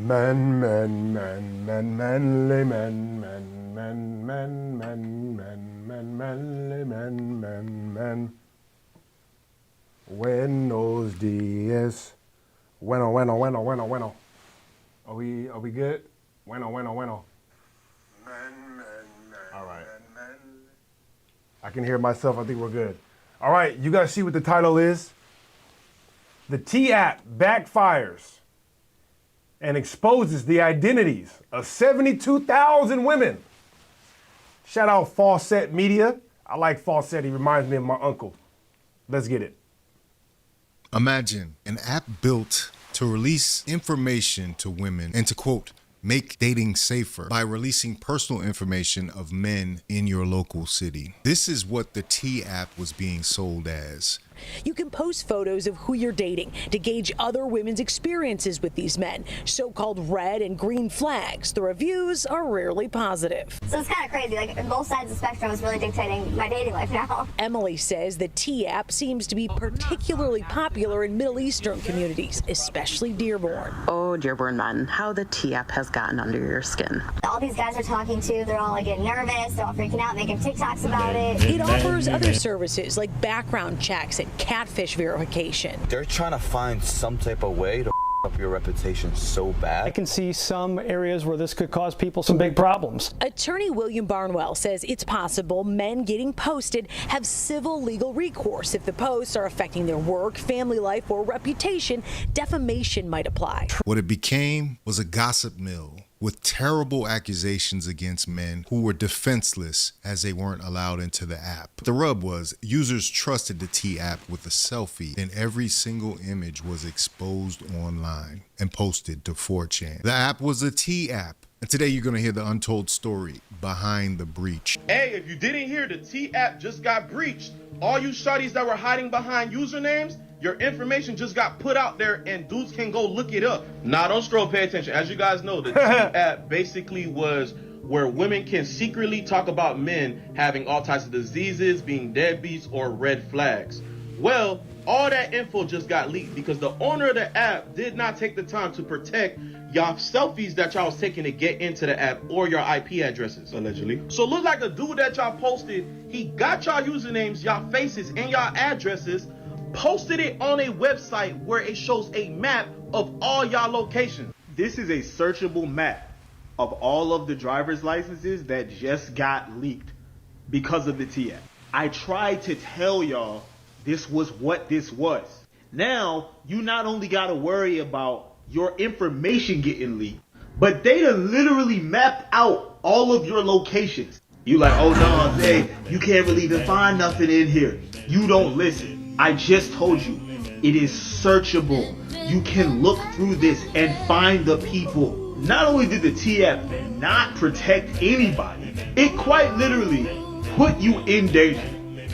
Men, men, men, men, manly men, men, men, men, men, men, men, manly men, men, men. Buenos dias. Bueno, bueno, bueno, bueno, bueno. Are we good? Bueno, bueno, bueno. Men, men, men. All right. Men, men. I can hear myself. I think we're good. All right, you guys see what the title is? The T app backfires and exposes the identities of 72,000 women. Shout out Fawcett Media. I like Fawcett. He reminds me of my uncle. Let's get it. Imagine an app built to release information to women and to, quote, make dating safer by releasing personal information of men in your local city. This is what the T app was being sold as. You can post photos of who you're dating to gauge other women's experiences with these men, so-called red and green flags. The reviews are rarely positive. So it's kind of crazy, like both sides of the spectrum is really dictating my dating life now. Emily says the T app seems to be particularly popular in Middle Eastern communities, especially Dearborn. Oh, Dearborn men, how the T app has gotten under your skin. All these guys are talking to, they're all like getting nervous, they're all freaking out, making TikToks about it. It offers other services like background checks and catfish verification. They're trying to find some type of way to up your reputation so bad. I can see some areas where this could cause people some big problems. Attorney William Barnwell says it's possible men getting posted have civil legal recourse. If the posts are affecting their work, family life, or reputation, defamation might apply. What it became was a gossip mill with terrible accusations against men who were defenseless as they weren't allowed into the app. The rub was users trusted the T app with a selfie, and every single image was exposed online and posted to 4chan. The app was a T app. And today you're gonna hear the untold story behind the breach. Hey, if you didn't hear, the T app just got breached. All you shawties that were hiding behind usernames, your information just got put out there and dudes can go look it up. Nah, don't scroll, pay attention. As you guys know, the T app basically was where women can secretly talk about men having all types of diseases, being deadbeats, or red flags. Well, all that info just got leaked because the owner of the app did not take the time to protect y'all selfies that y'all was taking to get into the app or your IP addresses, allegedly. So look like the dude that y'all posted, he got y'all usernames, y'all faces, and y'all addresses, posted it on a website where it shows a map of all y'all locations. This is a searchable map of all of the driver's licenses that just got leaked because of the T app. I tried to tell y'all this was what this was. Now, you not only gotta worry about your information getting leaked, but they done literally mapped out all of your locations. You like, oh no, hey, you can't really even find nothing in here. You don't listen. I just told you, it is searchable. You can look through this and find the people. Not only did the T app not protect anybody, it quite literally put you in danger.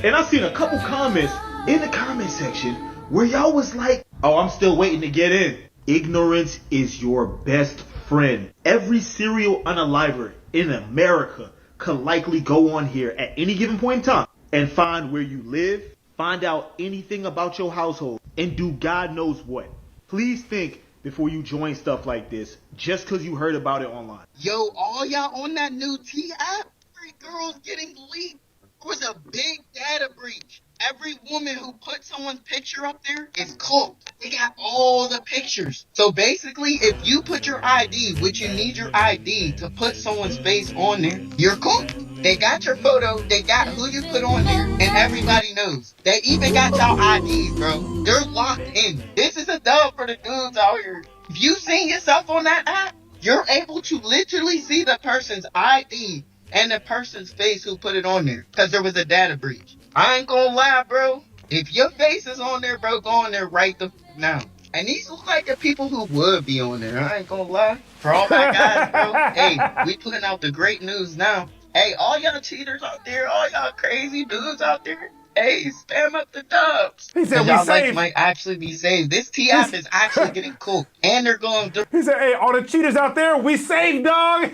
And I've seen a couple comments in the comment section where y'all was like, oh, I'm still waiting to get in. Ignorance is your best friend. Every serial unaliver in America could likely go on here at any given point in time and find where you live, find out anything about your household, and do God knows what. Please think before you join stuff like this just because you heard about it online. Yo, all y'all on that new T app? Every girl's getting leaked. It was a big data breach. Every woman who put someone's picture up there is cooked. They got all the pictures. So basically, if you put your ID, which you need your ID to put someone's face on there, you're cooked. They got your photo, they got who you put on there, and everybody knows. They even got y'all IDs, bro. They're locked in. This is a dub for the dudes out here. If you seen yourself on that app, you're able to literally see the person's ID and the person's face who put it on there, because there was a data breach. I ain't gonna lie, bro. If your face is on there, bro, go on there right now. And these look like the people who would be on there. I ain't gonna lie. For all my guys, bro, hey, we putting out the great news now. Hey, all y'all cheaters out there, all y'all crazy dudes out there, hey, spam up the dubs. He said we y'all saved. might actually be saved. This T app is actually getting cool. And they're going through. He said, hey, all the cheaters out there, we saved, dog.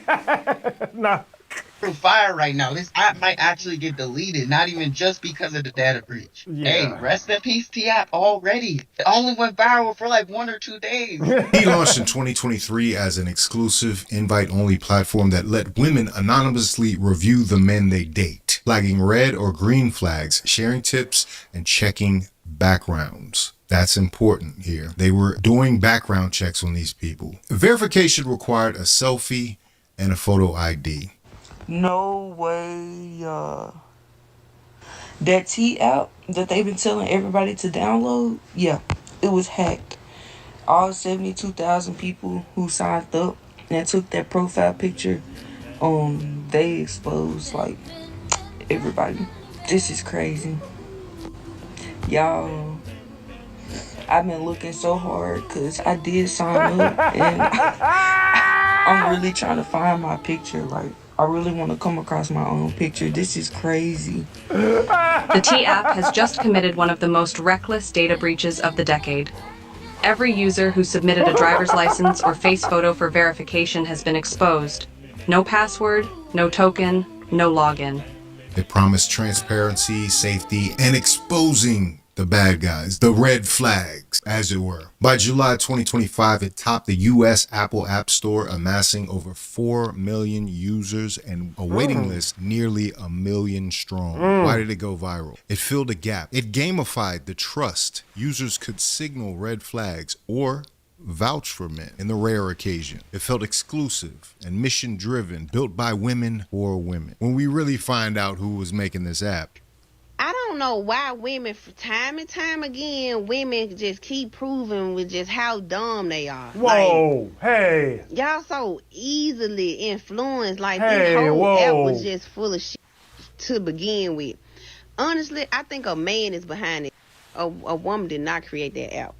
Nah. through fire right now. This app might actually get deleted, not even just because of the data breach. Yeah. Hey, rest in peace, T-App already. It only went viral for like 1 or 2 days. He launched in 2023 as an exclusive invite-only platform that let women anonymously review the men they date, flagging red or green flags, sharing tips, and checking backgrounds. That's important here. They were doing background checks on these people. Verification required a selfie and a photo ID. No way. That T app that they've been telling everybody to download, yeah, it was hacked. All 72,000 people who signed up and took that profile picture, they exposed like everybody. This is crazy. Y'all, I've been looking so hard because I did sign up and I'm really trying to find my picture. Like, I really want to come across my own picture. This is crazy. The T app has just committed one of the most reckless data breaches of the decade. Every user who submitted a driver's license or face photo for verification has been exposed. No password, no token, no login. They promised transparency, safety, and exposing the bad guys, the red flags, as it were. By July 2025, it topped the US Apple App Store, amassing over 4 million users and a waiting list nearly 1 million strong. Why did it go viral? It filled a gap. It gamified the trust. Users could signal red flags or vouch for men in the rare occasion. It felt exclusive and mission-driven, built by women for women. When we really find out who was making this app, I don't know why women, time and time again, women just keep proving with just how dumb they are. Whoa, like, hey. Y'all so easily influenced. Like, Hey, this whole app whoa. was just full of shit to begin with. Honestly, I think a man is behind it. A woman did not create that app.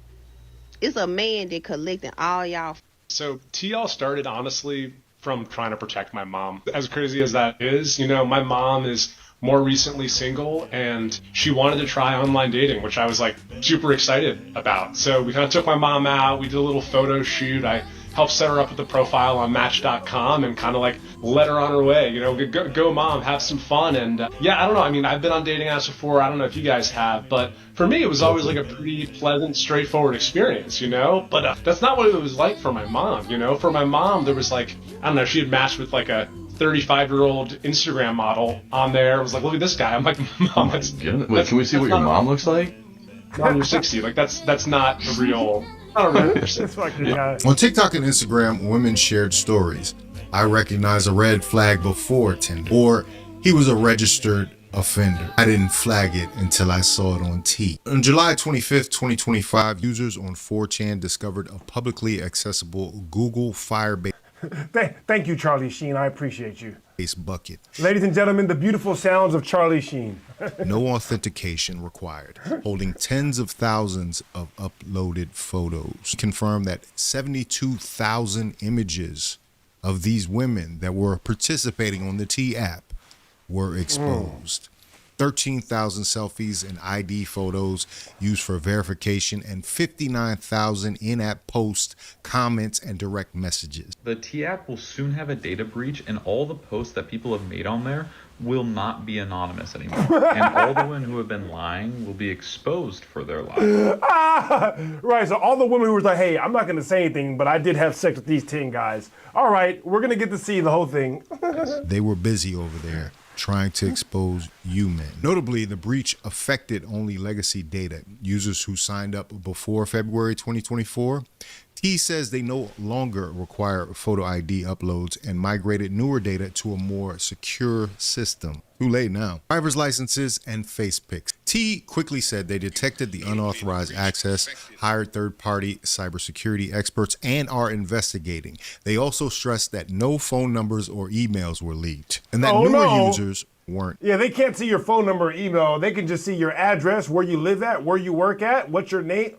It's a man that collecting all y'all. So TL started, honestly, from trying to protect my mom. As crazy as that is, you know, my mom is more recently single and she wanted to try online dating, which I was like super excited about. So we kind of took my mom out, we did a little photo shoot. I helped set her up with a profile on Match.com and kind of like let her on her way, you know, go mom, have some fun. And yeah, I don't know. I mean, I've been on dating apps before. I don't know if you guys have, but for me, it was always like a pretty pleasant, straightforward experience, you know, but that's not what it was like for my mom. You know, for my mom, there was like, I don't know, she had matched with like a 35-year-old Instagram model on there. I was like, look at this guy. I'm like, Mom, Wait, can we see what your mom looks like? Mom, you're 60. Like, that's not a real person. On TikTok and Instagram, women shared stories. I recognize a red flag before Tinder, or he was a registered offender. I didn't flag it until I saw it on T. On July 25th, 2025, users on 4chan discovered a publicly accessible Google Firebase Thank you, Charlie Sheen. I appreciate you. bucket. Ladies and gentlemen, the beautiful sounds of Charlie Sheen. No authentication required, holding tens of thousands of uploaded photos. Confirmed that 72,000 images of these women that were participating on the T app were exposed. 13,000 selfies and ID photos used for verification, and 59,000 in-app posts, comments, and direct messages. The T app will soon have a data breach, and all the posts that people have made on there will not be anonymous anymore. And all the women who have been lying will be exposed for their lies. Right, so all the women who were like, hey, I'm not going to say anything, but I did have sex with these 10 guys. All right, we're going to get to see the whole thing. They were busy over there trying to expose you men. Notably, the breach affected only legacy data, users who signed up before February 2024. T says they no longer require photo ID uploads and migrated newer data to a more secure system. Too late now. Driver's licenses and face pics. T quickly said they detected the unauthorized access, hired third-party cybersecurity experts, and are investigating. They also stressed that no phone numbers or emails were leaked, and that newer users weren't. Yeah, they can't see your phone number or email. They can just see your address, where you live at, where you work at, what's your name.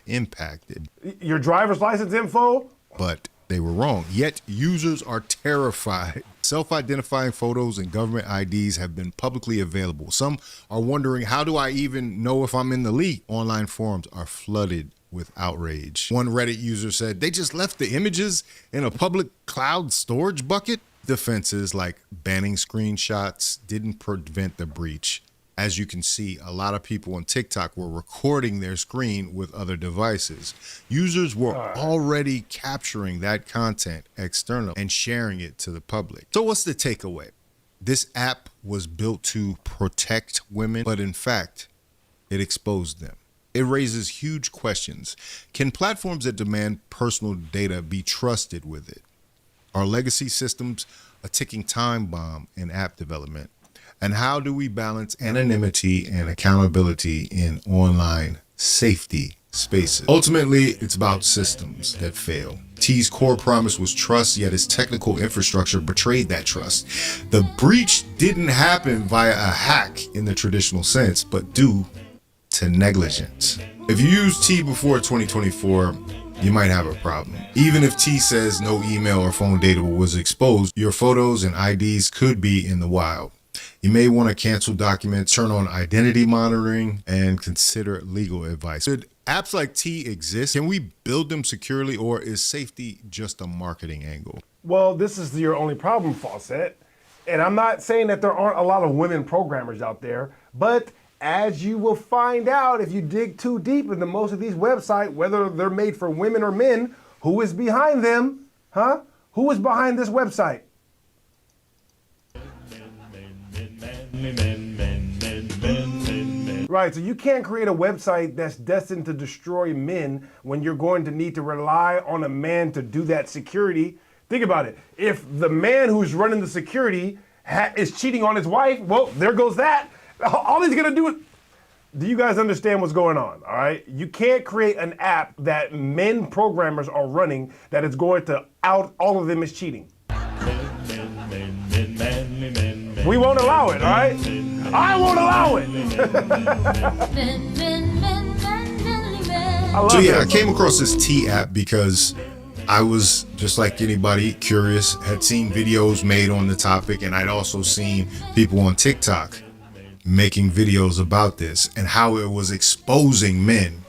Impacted. Your driver's license info. But they were wrong. Yet users are terrified. Self-identifying photos and government IDs have been publicly available. Some are wondering, how do I even know if I'm in the leak? Online forums are flooded with outrage. One Reddit user said, they just left the images in a public cloud storage bucket. Defenses like banning screenshots didn't prevent the breach. As you can see, a lot of people on TikTok were recording their screen with other devices. Users were already capturing that content external and sharing it to the public. So what's the takeaway? This app was built to protect women, but in fact, it exposed them. It raises huge questions. Can platforms that demand personal data be trusted with it? Are legacy systems a ticking time bomb in app development? And how do we balance anonymity and accountability in online safety spaces? Ultimately, it's about systems that fail. T's core promise was trust, yet his technical infrastructure betrayed that trust. The breach didn't happen via a hack in the traditional sense, but due to negligence. If you use T before 2024, you might have a problem. Even if T says no email or phone data was exposed, your photos and IDs could be in the wild. You may want to cancel documents, turn on identity monitoring, and consider legal advice. Should apps like T exist? Can we build them securely, or is safety just a marketing angle? Well, this is your only problem, Fawcett. And I'm not saying that there aren't a lot of women programmers out there, but as you will find out if you dig too deep into most of these websites, whether they're made for women or men, who is behind them? Huh? Who is behind this website? Right, so you can't create a website that's destined to destroy men when you're going to need to rely on a man to do that security. Think about it. If the man who's running the security is cheating on his wife, well, there goes that. All he's gonna do is... Do you guys understand what's going on, all right? You can't create an app that men programmers are running that is going to out all of them as cheating. We won't allow it, all right? I won't allow it. I came across this T app because I was, just like anybody, curious, had seen videos made on the topic, and I'd also seen people on TikTok making videos about this and how it was exposing men.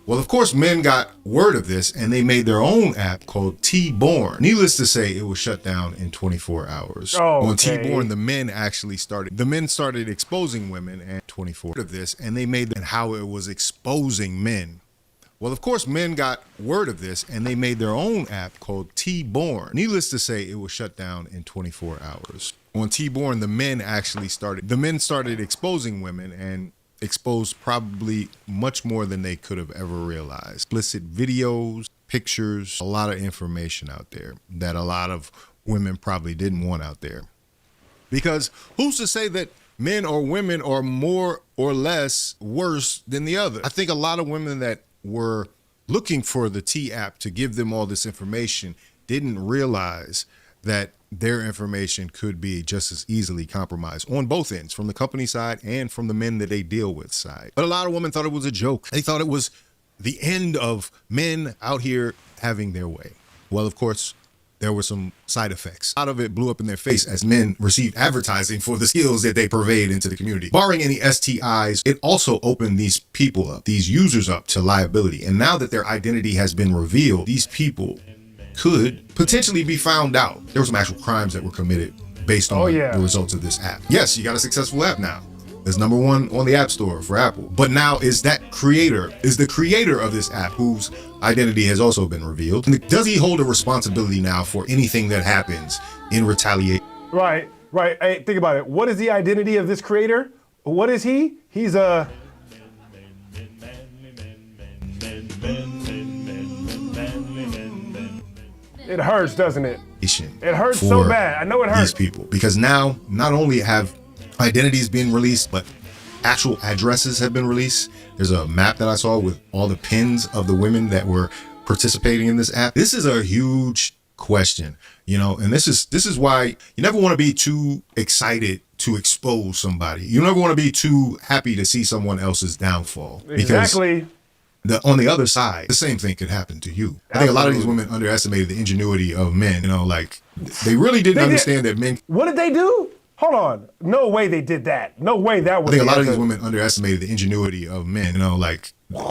Well, of course, men got word of this and they made their own app called TBorn. Needless to say, it was shut down in 24 hours. On TBorn, the men started exposing women and 24 of this, and they made and how it was exposing men. Well, of course, men got word of this and they made their own app called TBorn. Needless to say, it was shut down in 24 hours. On TBorn, the men started exposing women and exposed probably much more than they could have ever realized. Explicit videos, pictures, a lot of information out there that a lot of women probably didn't want out there. Because who's to say that men or women are more or less worse than the other? I think a lot of women that were looking for the T app to give them all this information didn't realize that their information could be just as easily compromised on both ends, from the company side and from the men that they deal with side. But a lot of women thought it was a joke. They thought it was the end of men out here having their way. Well, of course, there were some side effects. A lot of it blew up in their face as men received advertising for the skills that they pervade into the community. Barring any STIs, it also opened these people up, these users up, to liability. And now that their identity has been revealed, these people could potentially be found out. There were some actual crimes that were committed based on the results of this app. Yes, you got a successful app now. It's #1 on the App Store for Apple. But now is the creator of this app whose identity has also been revealed. And does he hold a responsibility now for anything that happens in retaliation? Right. Hey, think about it. What is the identity of this creator? What is he? He's a... It hurts, doesn't it? It hurts so bad. I know it hurts. These people, because now not only have identities being released, but actual addresses have been released. There's a map that I saw with all the pins of the women that were participating in this app. This is a huge question, and this is why you never want to be too excited to expose somebody. You never want to be too happy to see someone else's downfall. Exactly. On the other side, the same thing could happen to you. I think a lot of these women underestimated the ingenuity of men. They really didn't understand that men. What did they do? Hold on. No way they did that. No way that was. I think a lot of these women underestimated the ingenuity of men.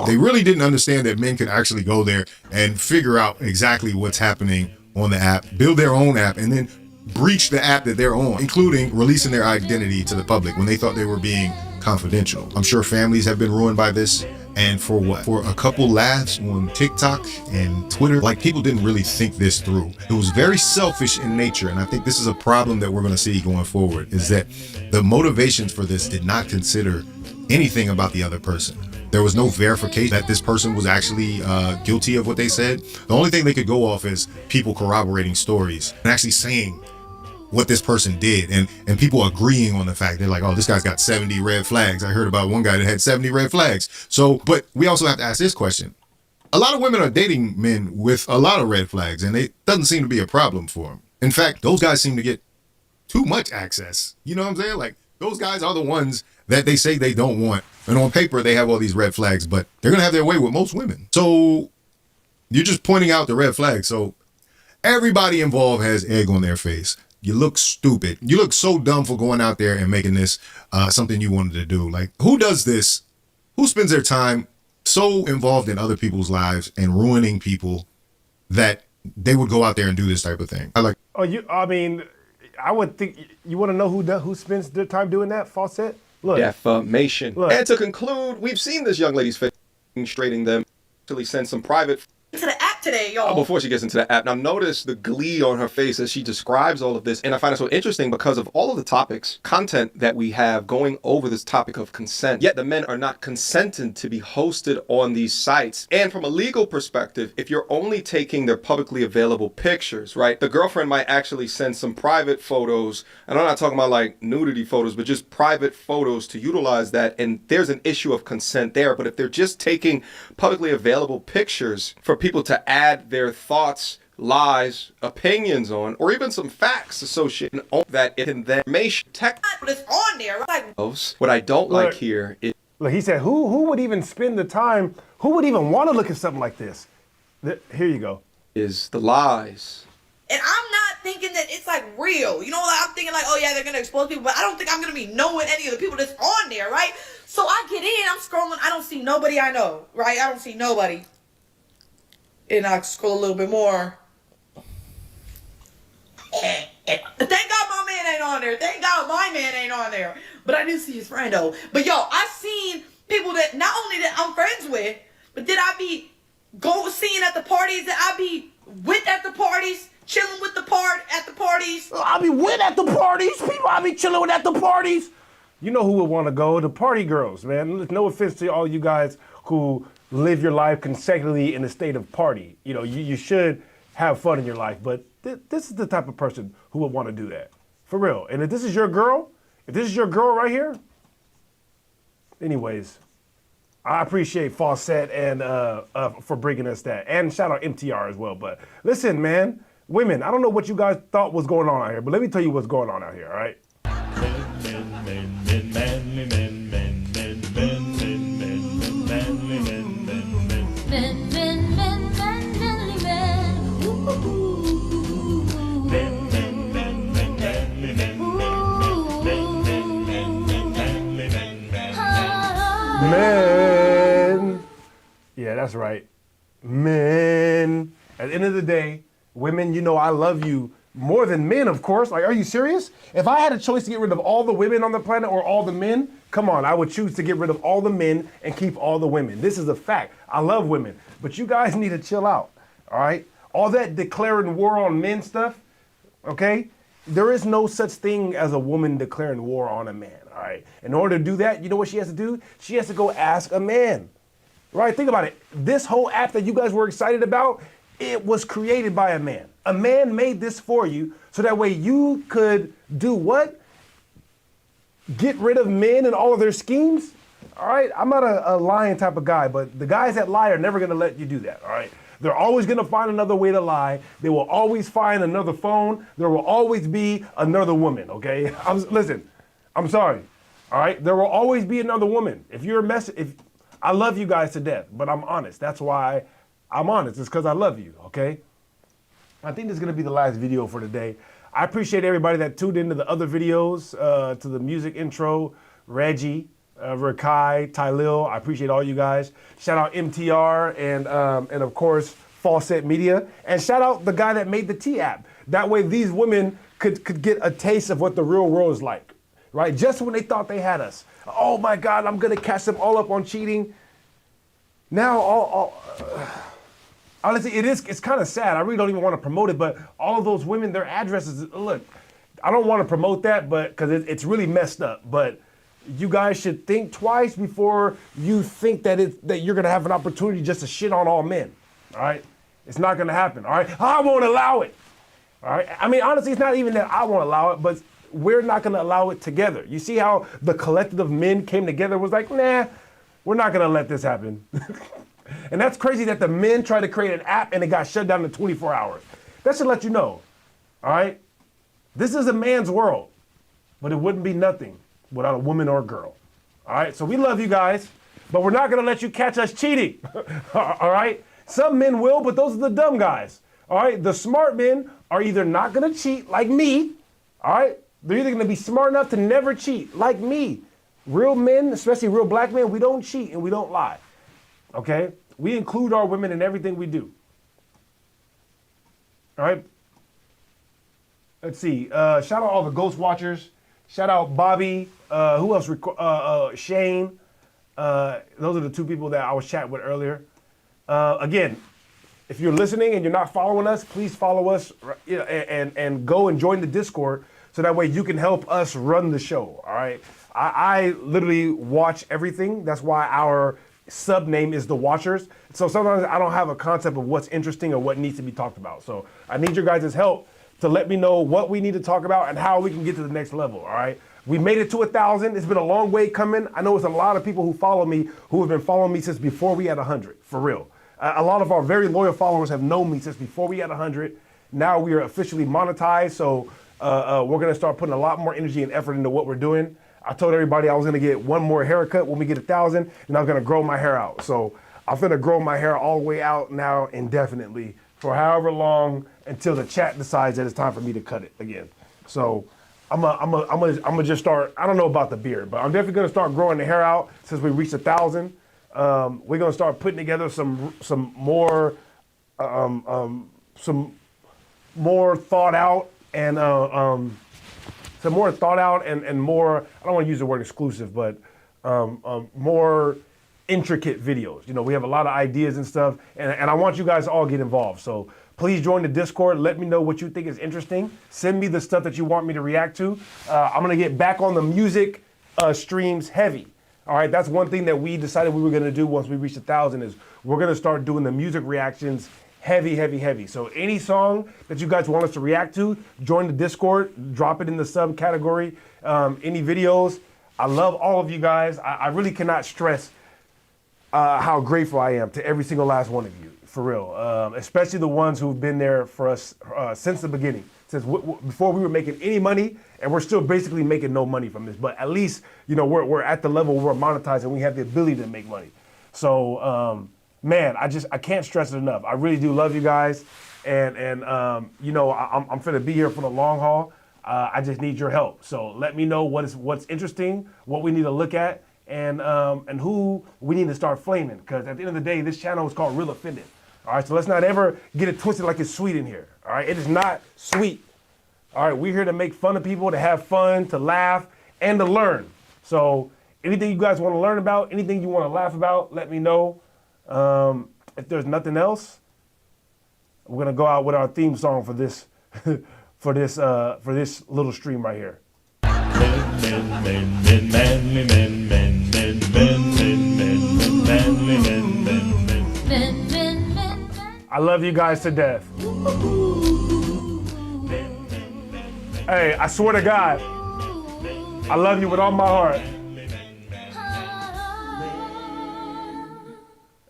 They really didn't understand that men could actually go there and figure out exactly what's happening on the app, build their own app, and then breach the app that they're on, including releasing their identity to the public when they thought they were being confidential. I'm sure families have been ruined by this. And for what? For a couple laughs on TikTok and Twitter? Like, people didn't really think this through. It was very selfish in nature. And I think this is a problem that we're going to see going forward, is that the motivations for this did not consider anything about the other person. There was no verification that this person was actually guilty of what they said. The only thing they could go off is people corroborating stories and actually saying what this person did, and people agreeing on the fact. They're like, oh, this guy's got 70 red flags. I heard about one guy that had 70 red flags. So, but we also have to ask this question. A lot of women are dating men with a lot of red flags, and it doesn't seem to be a problem for them. In fact, those guys seem to get too much access. You know what I'm saying? Like, those guys are the ones that they say they don't want. And on paper, they have all these red flags, but they're going to have their way with most women. So you're just pointing out the red flags. So everybody involved has egg on their face. You look stupid. You look so dumb for going out there and making this something you wanted to do. Like, who does this? Who spends their time so involved in other people's lives and ruining people that they would go out there and do this type of thing? I would think you want to know who spends their time doing that, Fawcett? Look. Defamation. Look. And to conclude, we've seen this young lady's face straighting them. Actually send some private to the app today, y'all. Before she gets into the app, now notice the glee on her face as she describes all of this. And I find it so interesting because of all of the topics, content that we have going over this topic of consent. Yet the men are not consenting to be hosted on these sites. And from a legal perspective, if you're only taking their publicly available pictures, right, the girlfriend might actually send some private photos. And I'm not talking about like nudity photos, but just private photos to utilize that. And there's an issue of consent there. But if they're just taking publicly available pictures for people to add their thoughts, lies, opinions on, or even some facts associated on that information tech. But it's on there, right? What I don't like here is... Look, he said, who would even spend the time, who would even want to look at something like this? Here you go. Is the lies. And I'm not thinking that it's like real. You know, like I'm thinking like, oh yeah, they're going to expose people, but I don't think I'm going to be knowing any of the people that's on there, right? So I get in, I'm scrolling, I don't see nobody I know, right? I don't see nobody. And I scroll a little bit more. Thank God my man ain't on there. Thank God my man ain't on there. But I do see his friend though. But yo, I've seen people that not only that I'm friends with, but that I be seeing at the parties, that I be with at the parties, chilling with at the parties. I be with at the parties. People I be chilling with at the parties. You know who would want to go? The party girls, man. No offense to all you guys who live your life consecutively in a state of party. You know, you should have fun in your life, but this is the type of person who would want to do that. For real. And if this is your girl right here, anyways, I appreciate Fawcett and for bringing us that. And shout out MTR as well. But listen, man, women, I don't know what you guys thought was going on out here, but let me tell you what's going on out here, all right? Men. Yeah, that's right. Men. At the end of the day, women, you know I love you more than men, of course. Like, are you serious? If I had a choice to get rid of all the women on the planet or all the men, come on, I would choose to get rid of all the men and keep all the women. This is a fact. I love women, but you guys need to chill out, all right? All that declaring war on men stuff, okay? There is no such thing as a woman declaring war on a man, all right? In order to do that, you know what she has to do? She has to go ask a man, right? Think about it. This whole app that you guys were excited about, it was created by a man. A man made this for you so that way you could do what? Get rid of men and all of their schemes? All right, I'm not a lying type of guy, but the guys that lie are never gonna let you do that, all right? They're always gonna find another way to lie. They will always find another phone. There will always be another woman, okay? Listen, I'm sorry, all right? There will always be another woman. If you're a mess, I love you guys to death, but I'm honest. That's why I'm honest. It's because I love you, okay? I think this is gonna be the last video for today. I appreciate everybody that tuned into the other videos, to the music intro, Reggie, Rakai, Tylil. I appreciate all you guys. Shout out MTR and of course, Fawcett Media. And shout out the guy that made the T app. That way these women could get a taste of what the real world is like, right? Just when they thought they had us. Oh my God, I'm gonna catch them all up on cheating. Now, honestly, it's kind of sad. I really don't even want to promote it, but all of those women, their addresses, look, I don't want to promote that, but because it's really messed up. But you guys should think twice before you think that you're gonna have an opportunity just to shit on all men. All right, it's not gonna happen. All right, I won't allow it. All right, I mean honestly, it's not even that I won't allow it, but we're not gonna allow it together. You see how the collective of men came together and was like, nah, we're not gonna let this happen. And that's crazy that the men tried to create an app and it got shut down in 24 hours. That should let you know, all right? This is a man's world, but it wouldn't be nothing without a woman or a girl, all right? So we love you guys, but we're not gonna let you catch us cheating, all right? Some men will, but those are the dumb guys, all right? The smart men are either not gonna cheat like me, all right? They're either gonna be smart enough to never cheat like me. Real men, especially real black men, we don't cheat and we don't lie. Okay? We include our women in everything we do. All right? Let's see. Shout out all the Ghost Watchers. Shout out Bobby. Who else? Shane. Those are the two people that I was chatting with earlier. Again, if you're listening and you're not following us, please follow us and go and join the Discord so that way you can help us run the show. All right? I literally watch everything. That's why our sub name is The Watchers. So sometimes I don't have a concept of what's interesting or what needs to be talked about. So I need your guys' help to let me know what we need to talk about and how we can get to the next level, all right? We made it to 1,000. It's been a long way coming. I know it's a lot of people who follow me who have been following me since before we had 100, for real. A lot of our very loyal followers have known me since before we had 100. Now we are officially monetized, so we're gonna start putting a lot more energy and effort into what we're doing. I told everybody I was gonna get one more haircut when we get 1,000, and I was gonna grow my hair out. So I'm gonna grow my hair all the way out now indefinitely for however long until the chat decides that it's time for me to cut it again. So I'm gonna just start. I don't know about the beard, but I'm definitely gonna start growing the hair out since we reached 1,000. We're gonna start putting together some more thought out and some more thought out and more, I don't want to use the word exclusive, but more intricate videos. You know, we have a lot of ideas and stuff, and I want you guys to all get involved. So please join the Discord. Let me know what you think is interesting. Send me the stuff that you want me to react to. I'm going to get back on the music streams heavy. All right, that's one thing that we decided we were going to do once we reached 1,000 is we're going to start doing the music reactions heavy. So any song that you guys want us to react to, join the Discord, drop it in the sub category. Any videos, I love all of you guys. I really cannot stress how grateful I am to every single last one of you, for real. Especially the ones who've been there for us since the beginning, since before we were making any money, and we're still basically making no money from this. But at least, you know, we're at the level where we're monetized and we have the ability to make money. So, man, I can't stress it enough. I really do love you guys, and you know, I'm finna be here for the long haul. I just need your help. So let me know what's interesting, what we need to look at, and who we need to start flaming. Because at the end of the day, this channel is called Real Offended. All right, so let's not ever get it twisted like it's sweet in here. All right, it is not sweet. All right, we're here to make fun of people, to have fun, to laugh, and to learn. So anything you guys want to learn about, anything you want to laugh about, let me know. If there's nothing else, we're gonna go out with our theme song for this for this little stream right here. I love you guys to death. Hey, I swear to God, I love you with all my heart.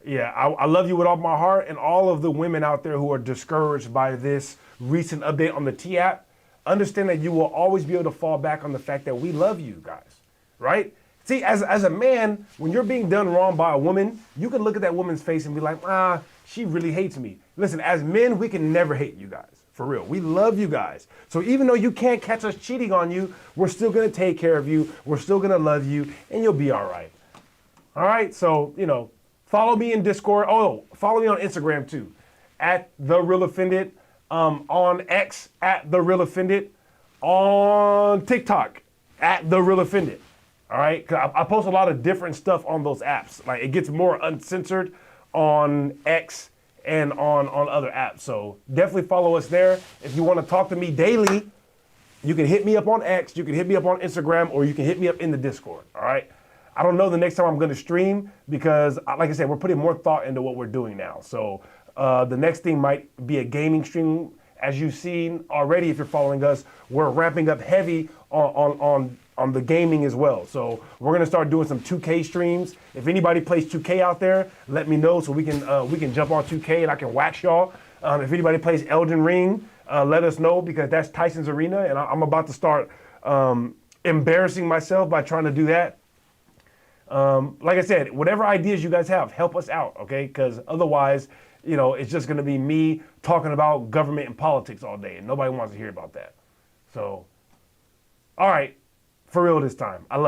Yeah, I love you with all my heart, and all of the women out there who are discouraged by this recent update on the T app, understand that you will always be able to fall back on the fact that we love you guys, right? See, as a man, when you're being done wrong by a woman, you can look at that woman's face and be like, she really hates me. Listen, as men, we can never hate you guys, for real. We love you guys. So even though you can't catch us cheating on you, we're still gonna take care of you, we're still gonna love you, and you'll be all right. All right, so, you know, follow me in Discord. Oh, follow me on Instagram too, @TheRealOffended. on X at The Real Offended, on TikTok at The Real Offended. All right, 'cause I post a lot of different stuff on those apps. Like it gets more uncensored on X and on other apps. So definitely follow us there. If you want to talk to me daily, you can hit me up on X, you can hit me up on Instagram, or you can hit me up in the Discord. All right. I don't know the next time I'm going to stream because, like I said, we're putting more thought into what we're doing now. So the next thing might be a gaming stream. As you've seen already, if you're following us, we're ramping up heavy on the gaming as well. So we're gonna start doing some 2K streams. If anybody plays 2K out there, let me know so we can jump on 2K and I can wax y'all. If anybody plays Elden Ring, let us know because that's Tyson's arena, and I'm about to start embarrassing myself by trying to do that. Like I said, whatever ideas you guys have, help us out, okay? Because otherwise, it's just gonna be me talking about government and politics all day, and nobody wants to hear about that. So, all right. For real this time. I love